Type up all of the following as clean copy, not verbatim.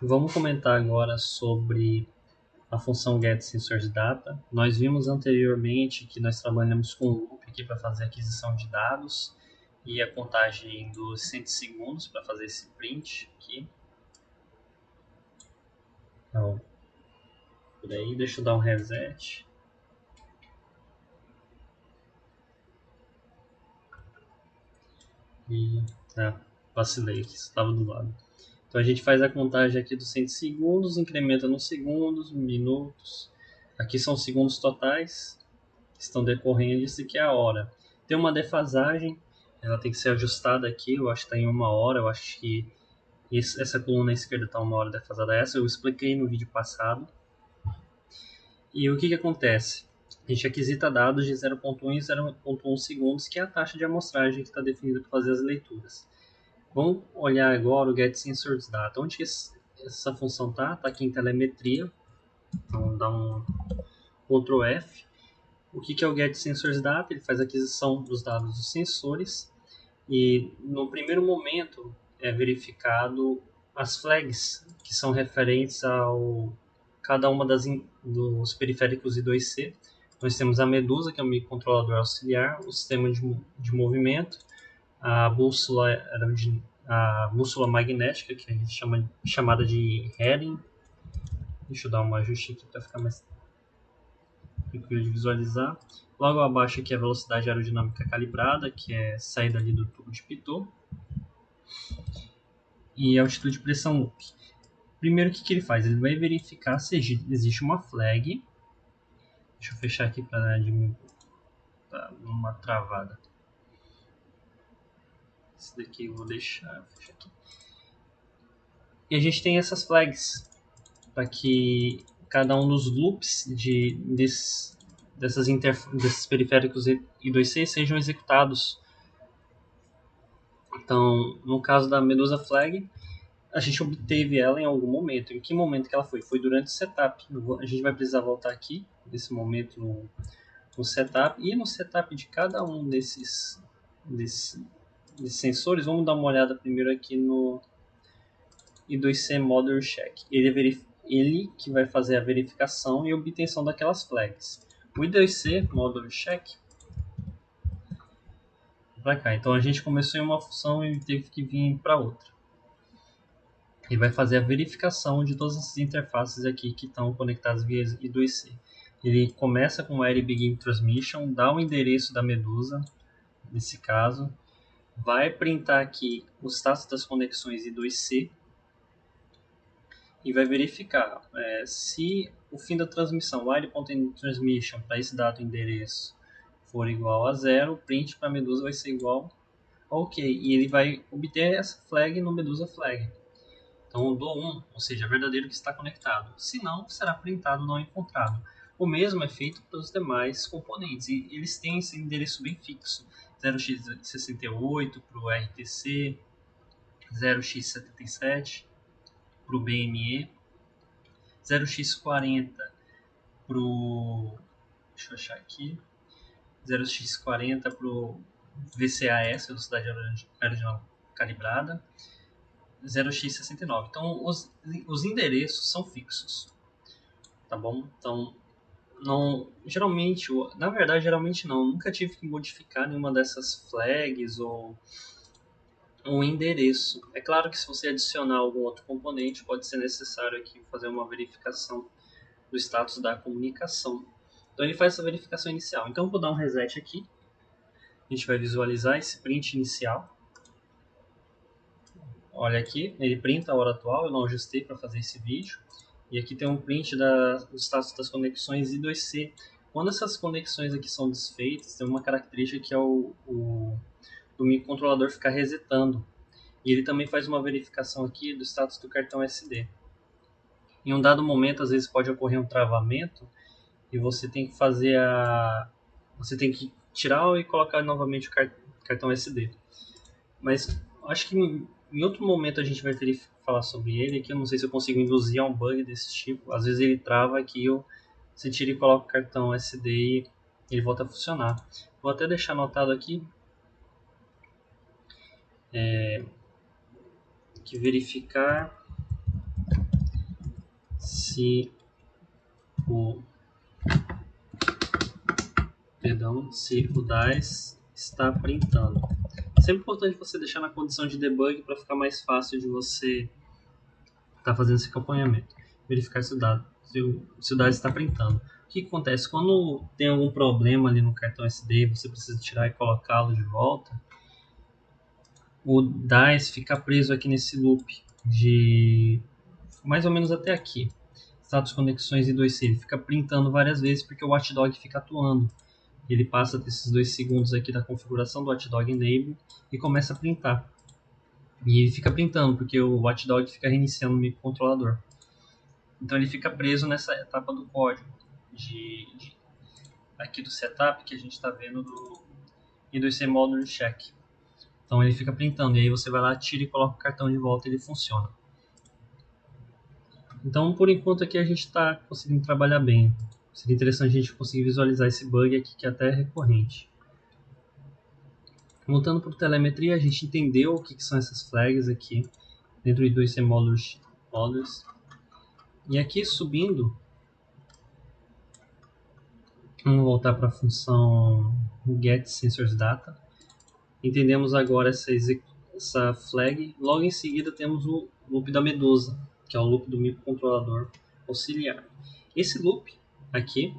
Vamos comentar agora sobre a função getSensorsData. Nós vimos anteriormente que nós trabalhamos com o loop aqui para fazer a aquisição de dados e a contagem dos 100 segundos para fazer esse print aqui. Então, por aí, deixa eu dar um reset. E vacilei aqui, estava do lado. Então a gente faz a contagem aqui dos 100 segundos, incrementa nos segundos, minutos. Aqui são segundos totais que estão decorrendo, isso aqui é a hora. Tem uma defasagem, ela tem que ser ajustada aqui, eu acho que está em 1 hora, eu acho que essa coluna esquerda está 1 hora defasada. Essa eu expliquei no vídeo passado. E o que acontece? A gente aquisita dados de 0.1 e 0.1 segundos, que é a taxa de amostragem que está definida para fazer as leituras. Vamos olhar agora o getSensorsData. Onde que essa função está? Está aqui em telemetria. Então dá um Ctrl F. O que é o getSensorsData? Ele faz a aquisição dos dados dos sensores e no primeiro momento é verificado as flags que são referentes ao cada uma dos periféricos I2C. Nós temos a Medusa, que é o microcontrolador auxiliar, o sistema de movimento, a bússola magnética, que a gente chamada de heading. Deixa eu dar um ajuste aqui para ficar mais tranquilo de visualizar. Logo abaixo aqui a velocidade aerodinâmica calibrada, que é saída ali do tubo de Pitot. E a altitude de pressão loop. Primeiro, o que ele faz? Ele vai verificar se existe uma flag. Deixa eu fechar aqui para diminuir uma travada. Esse daqui eu vou deixar aqui. E a gente tem essas flags para que cada um dos loops desses periféricos I2C sejam executados. Então, no caso da Medusa Flag, a gente obteve ela em algum momento. Em que momento que ela foi? Foi durante o setup. A gente vai precisar voltar aqui, nesse momento, no setup. E no setup de cada um desses sensores, vamos dar uma olhada primeiro aqui no I2C Model Check. Ele que vai fazer a verificação e obtenção daquelas flags. O I2C Model Check para cá. Então a gente começou em uma função e teve que vir para outra. E vai fazer a verificação de todas essas interfaces aqui que estão conectadas via I2C. Ele começa com o Air Begin Transmission, dá o endereço da Medusa, nesse caso, vai printar aqui o status das conexões I2C e vai verificar se o fim da transmissão, o Air.Transmission, para esse dado endereço for igual a 0, o print para a Medusa vai ser igual a OK. E ele vai obter essa flag no Medusa Flag. Então, do 1, ou seja, verdadeiro que está conectado. Se não, será printado não encontrado. O mesmo é feito para os demais componentes. E eles têm esse endereço bem fixo. 0x68 para o RTC, 0x77 para o BME, 0x40 para o... Deixa eu achar aqui. 0x40 para o VCAS, Velocidade Aerodinâmica Calibrada. 0x69. Então, os endereços são fixos, tá bom? Então, não, geralmente não. Nunca tive que modificar nenhuma dessas flags ou um endereço. É claro que se você adicionar algum outro componente, pode ser necessário aqui fazer uma verificação do status da comunicação. Então, ele faz essa verificação inicial. Então, eu vou dar um reset aqui. A gente vai visualizar esse print inicial. Olha aqui, ele printa a hora atual, eu não ajustei para fazer esse vídeo. E aqui tem um print do status das conexões I2C. Quando essas conexões aqui são desfeitas, tem uma característica que é o microcontrolador ficar resetando. E ele também faz uma verificação aqui do status do cartão SD. Em um dado momento, às vezes pode ocorrer um travamento e você tem que você tem que tirar e colocar novamente o cartão SD. Mas acho que em outro momento a gente vai ter que falar sobre ele, que eu não sei se eu consigo induzir a um bug desse tipo. Às vezes ele trava aqui, você tira e coloca o cartão SD e ele volta a funcionar. Vou até deixar anotado aqui que verificar se o DICE está printando. É sempre importante você deixar na condição de debug para ficar mais fácil de você estar fazendo esse acompanhamento. Verificar se o DICE está printando. O que acontece? Quando tem algum problema ali no cartão SD, você precisa tirar e colocá-lo de volta, o DICE fica preso aqui nesse loop de mais ou menos até aqui. Status conexões e 2C. Ele fica printando várias vezes porque o watchdog fica atuando. Ele passa desses 2 segundos aqui da configuração do watchdog enable e começa a printar. E ele fica printando porque o watchdog fica reiniciando o microcontrolador. Então ele fica preso nessa etapa do código aqui do setup que a gente está vendo do I2C Module Check. Então ele fica printando e aí você vai lá, tira e coloca o cartão de volta e ele funciona. Então por enquanto aqui a gente está conseguindo trabalhar bem. Seria interessante a gente conseguir visualizar esse bug aqui que até é recorrente. Voltando para o telemetria, a gente entendeu o que são essas flags aqui dentro do I2C Modules. E aqui subindo, vamos voltar para a função getSensorsData. Entendemos agora essa flag. Logo em seguida temos o loop da Medusa, que é o loop do microcontrolador auxiliar. Esse loop aqui,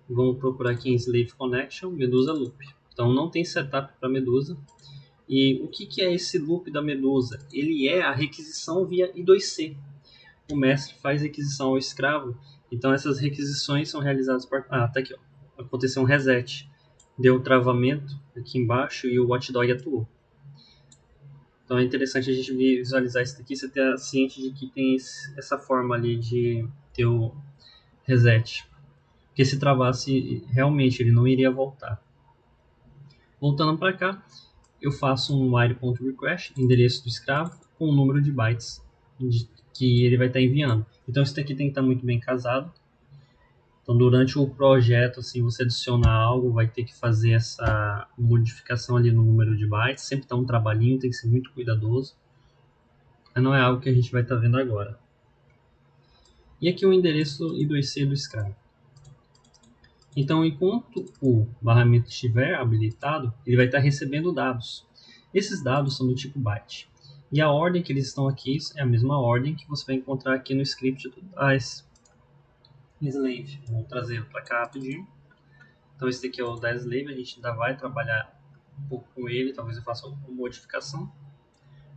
vamos procurar aqui em Slave Connection, Medusa Loop. Então não tem setup para Medusa. E o que é esse loop da Medusa? Ele é a requisição via I2C. O mestre faz requisição ao escravo, então essas requisições são realizadas por... tá aqui, ó. Aconteceu um reset. Deu travamento aqui embaixo e o watchdog atuou. Então é interessante a gente visualizar isso daqui, você ter ciente de que tem essa forma ali de ter o reset. Porque se travasse, realmente ele não iria voltar. Voltando para cá, eu faço um wire.request, endereço do escravo, com o número de bytes que ele vai estar enviando. Então isso daqui tem que estar muito bem casado. Então durante o projeto, assim, você adicionar algo, vai ter que fazer essa modificação ali no número de bytes. Sempre dá um trabalhinho, tem que ser muito cuidadoso. Mas não é algo que a gente vai estar vendo agora. E aqui o endereço I2C do escravo. Então, enquanto o barramento estiver habilitado, ele vai estar recebendo dados. Esses dados são do tipo byte. E a ordem que eles estão aqui é a mesma ordem que você vai encontrar aqui no script do DICE Slave. Vou trazer para cá rapidinho. Então, esse daqui é o DICE Slave. A gente ainda vai trabalhar um pouco com ele. Talvez eu faça alguma modificação,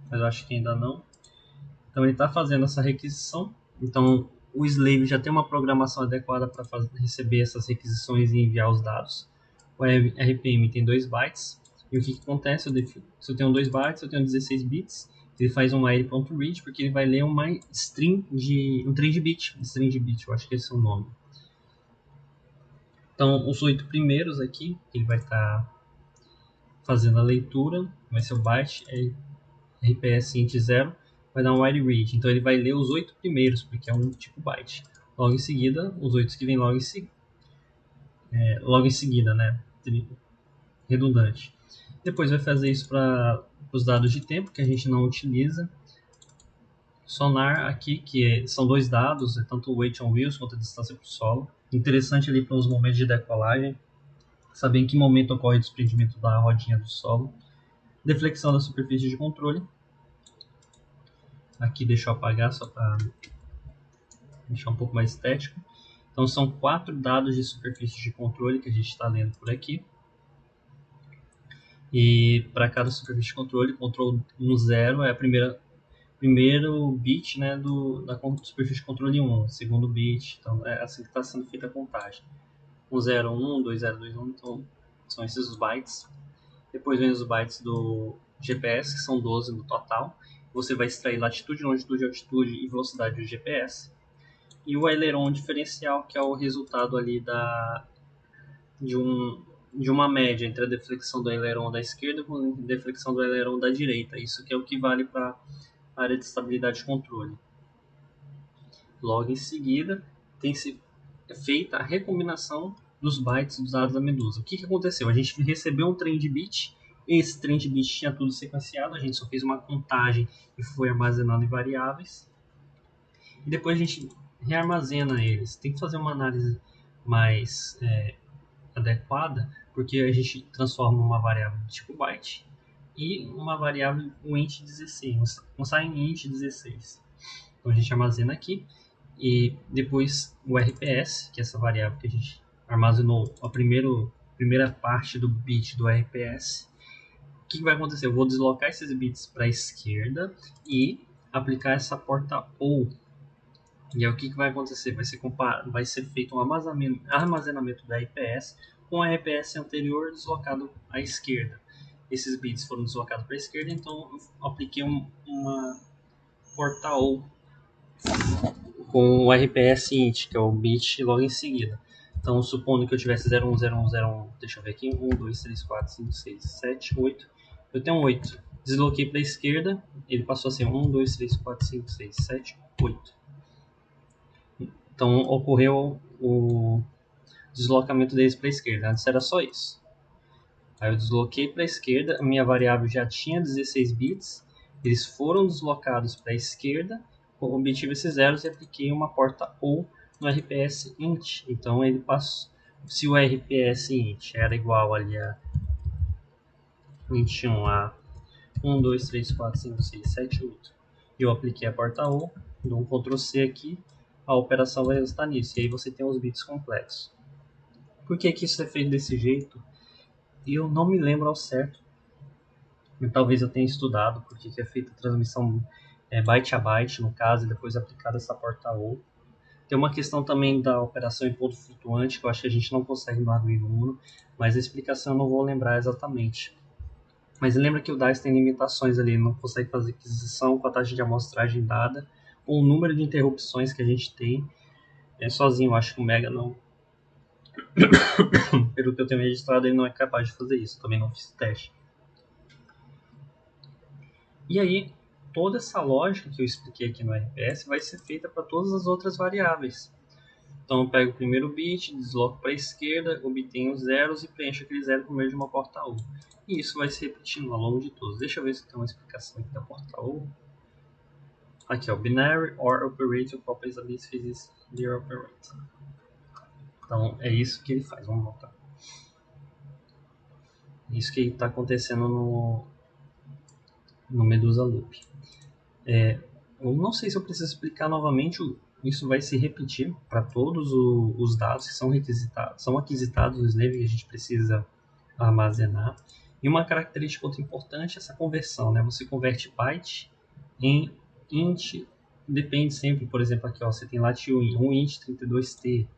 mas eu acho que ainda não. Então, ele está fazendo essa requisição. Então, o Slave já tem uma programação adequada para receber essas requisições e enviar os dados. O RPM tem 2 bytes. E o que acontece? Se eu tenho 2 bytes, eu tenho 16 bits. Ele faz um wire.read porque ele vai ler uma string um trem de bit. String de bit, eu acho que esse é o nome. Então, os 8 primeiros aqui, ele vai estar fazendo a leitura. Vai ser o byte, RPS int 0. Vai dar um wire read. Então ele vai ler os 8 primeiros, porque é um tipo byte. Logo em seguida, os 8 que vem logo em seguida, né? Redundante. Depois vai fazer isso para os dados de tempo, que a gente não utiliza. Sonar aqui, que são 2 dados, tanto o weight on wheels quanto a distância para o solo. Interessante ali para os momentos de decolagem, saber em que momento ocorre o desprendimento da rodinha do solo. Deflexão da superfície de controle. Aqui deixa eu apagar só para deixar um pouco mais estético. Então são 4 dados de superfície de controle que a gente está lendo por aqui. E para cada superfície de controle, control 0 é a primeiro bit, né, da superfície de controle 1, segundo bit. Então é assim que está sendo feita a contagem. 101, 2021, então são esses os bytes. Depois vem os bytes do GPS, que são 12 no total. Você vai extrair latitude, longitude, altitude e velocidade do GPS. E o aileron diferencial, que é o resultado ali de uma média entre a deflexão do aileron da esquerda com a deflexão do aileron da direita. Isso que é o que vale para a área de estabilidade de controle. Logo em seguida, tem-se feita a recombinação dos bytes dos dados da Medusa. O que aconteceu? A gente recebeu um trem de bit, esse trem de bit tinha tudo sequenciado, a gente só fez uma contagem e foi armazenando em variáveis. E depois a gente rearmazena eles. Tem que fazer uma análise mais adequada, porque a gente transforma uma variável de tipo byte e uma variável, um int 16, um signInt 16. Então a gente armazena aqui e depois o RPS, que é essa variável que a gente armazenou a primeira parte do bit do RPS. O que vai acontecer? Eu vou deslocar esses bits para a esquerda e aplicar essa porta OR. E aí o que vai acontecer? Vai ser feito um armazenamento do RPS com o RPS anterior deslocado à esquerda. Esses bits foram deslocados para a esquerda, então eu apliquei uma porta OR com o RPS int, que é o bit logo em seguida. Então, supondo que eu tivesse 010101, deixa eu ver aqui, 1, 2, 3, 4, 5, 6, 7, 8. Eu tenho um 8. Desloquei para a esquerda, ele passou a ser 1, 2, 3, 4, 5, 6, 7, 8. Então, ocorreu o deslocamento deles para a esquerda. Antes era só isso. Aí eu desloquei para a esquerda, a minha variável já tinha 16 bits, eles foram deslocados para a esquerda, obtive esses zeros e apliquei uma porta OR no RPS int. Então ele passou, se o RPS int era igual ali a 21 a 1, 2, 3, 4, 5, 6, 7, 8, e eu apliquei a porta OR, dou um Ctrl C aqui, a operação vai resultar nisso, e aí você tem os bits complexos. Por que isso é feito desse jeito? Eu não me lembro ao certo. Talvez eu tenha estudado porque é feita a transmissão byte a byte, no caso, e depois aplicada essa porta OR. Tem uma questão também da operação em ponto flutuante, que eu acho que a gente não consegue no Arduino Uno, mas a explicação eu não vou lembrar exatamente. Mas lembra que o DAIS tem limitações ali, não consegue fazer aquisição com a taxa de amostragem dada, ou o número de interrupções que a gente tem. Sozinho, eu acho que o Mega não. Pelo que eu tenho registrado, ele não é capaz de fazer isso, também não fiz teste. E aí, toda essa lógica que eu expliquei aqui no RPS vai ser feita para todas as outras variáveis. Então eu pego o primeiro bit, desloco para a esquerda, obtenho os zeros e preencho aquele zero por meio de uma porta OR. E isso vai se repetindo ao longo de todos. Deixa eu ver se tem uma explicação aqui da porta OR. Aqui, ó, Binary OR Operator copies a bit physics their operator. Então é isso que ele faz. Vamos voltar. Isso que está acontecendo no Medusa Loop. Eu não sei se eu preciso explicar novamente, isso vai se repetir para todos os dados que são requisitados, são aquisitados no slave que a gente precisa armazenar. E uma característica outra importante é essa conversão, né? Você converte byte em int, depende sempre, por exemplo, aqui ó, você tem lat um int 32t,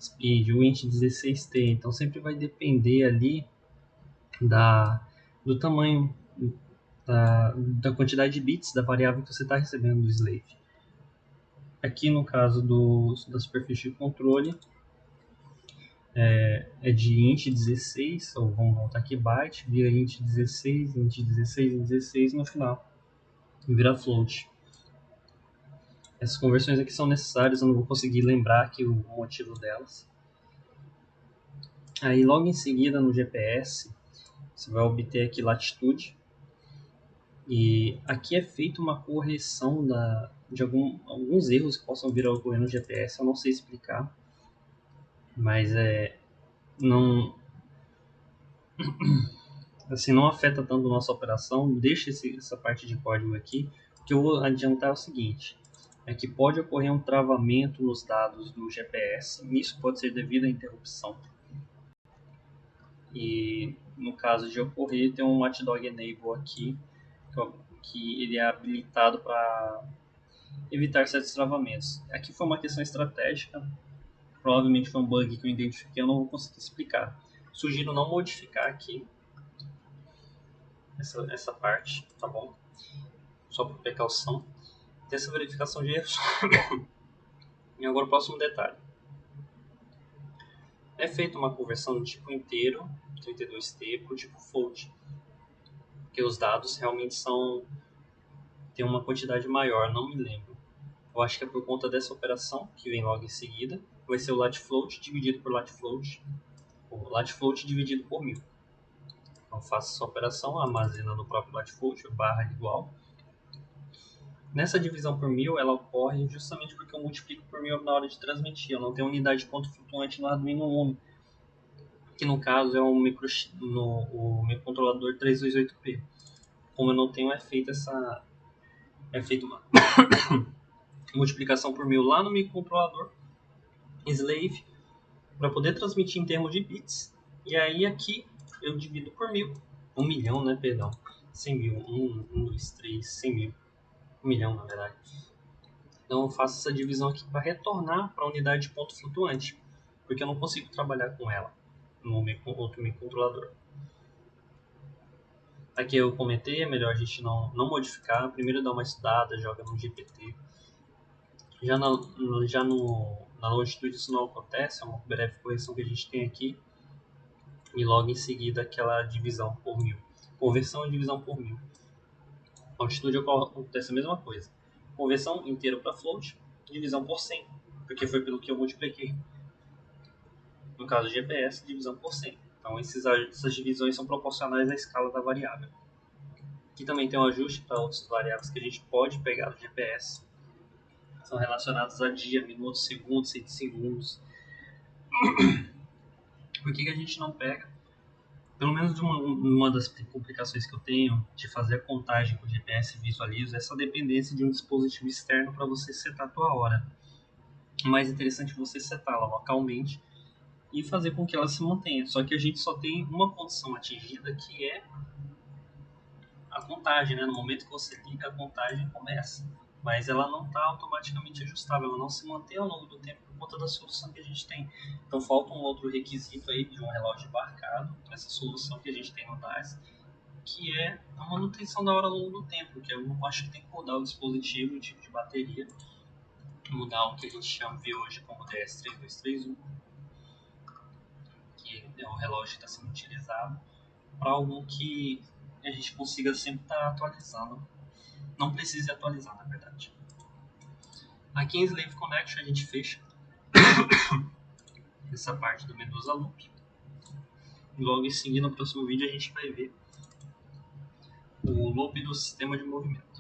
speed, um int 16t, então sempre vai depender ali do tamanho da quantidade de bits da variável que você está recebendo do slave. Aqui no caso da superfície de controle, é de int 16, ou vamos voltar aqui, byte, vira int 16, int 16, int 16, no final vira float. Essas conversões aqui são necessárias, eu não vou conseguir lembrar aqui o motivo delas. Aí logo em seguida no GPS, você vai obter aqui latitude, e aqui é feita uma correção de alguns erros que possam vir a ocorrer no GPS, eu não sei explicar, mas não, assim, não afeta tanto a nossa operação. Deixa essa parte de código aqui. O que eu vou adiantar é o seguinte, é que pode ocorrer um travamento nos dados do GPS, isso pode ser devido à interrupção. E no caso de ocorrer, tem um watchdog enable aqui, que ele é habilitado para evitar certos travamentos. Aqui foi uma questão estratégica, provavelmente foi um bug que eu identifiquei, eu não vou conseguir explicar. Sugiro não modificar aqui essa parte, tá bom? Só por precaução. Tem essa verificação de erros. E agora o próximo detalhe. É feita uma conversão do tipo inteiro, 32T, para o tipo float. Porque os dados realmente tem uma quantidade maior, não me lembro. Eu acho que é por conta dessa operação, que vem logo em seguida. Vai ser o lat float dividido por lat float. O lat float dividido por 1000. Então faço essa operação, armazena no próprio lat float, barra igual. Nessa divisão por 1000, ela ocorre justamente porque eu multiplico por 1000 na hora de transmitir. Eu não tenho unidade de ponto flutuante no Arduino Uno, que no caso é o microcontrolador 328P. Como eu não tenho, é feita uma multiplicação por 1000 lá no microcontrolador slave para poder transmitir em termos de bits. E aí aqui eu divido por 1000. 1 milhão, né? Perdão. 100 mil. 1, 2, 3, 100 mil. 1 milhão, na verdade. Então eu faço essa divisão aqui para retornar para a unidade de ponto flutuante, porque eu não consigo trabalhar com ela no outro microcontrolador. Aqui eu comentei, é melhor a gente não modificar. Primeiro dá uma estudada, joga no GPT. Na longitude isso não acontece, é uma breve correção que a gente tem aqui. E logo em seguida aquela divisão por 1000. Conversão e divisão por 1000. Longitude acontece a mesma coisa. Conversão inteiro para float, divisão por 100, porque foi pelo que eu multipliquei. No caso do GPS, divisão por 100. Então essas divisões são proporcionais à escala da variável. Aqui também tem um ajuste para outras variáveis que a gente pode pegar do GPS. São relacionados a dia, minutos, segundos, centésimos. Por que a gente não pega? Pelo menos uma das complicações que eu tenho de fazer a contagem com o GPS visualizo é essa dependência de um dispositivo externo para você setar a tua hora. O mais interessante é você setá-la localmente e fazer com que ela se mantenha. Só que a gente só tem uma condição atingida, que é a contagem, né? No momento que você liga, a contagem começa. Mas ela não está automaticamente ajustável, ela não se mantém ao longo do tempo por conta da solução que a gente tem. Então falta um outro requisito aí de um relógio embarcado, essa solução que a gente tem no DARS, que é a manutenção da hora ao longo do tempo, que eu acho que tem que mudar o dispositivo, o tipo de bateria, mudar o que a gente chama de hoje como DS3231, que é o relógio que está sendo utilizado, para algo que a gente consiga sempre estar atualizando. Não precise atualizar, na verdade. Aqui em Slave Connection a gente fecha essa parte do Medusa Loop. E logo em seguida, no próximo vídeo, a gente vai ver o loop do sistema de movimento.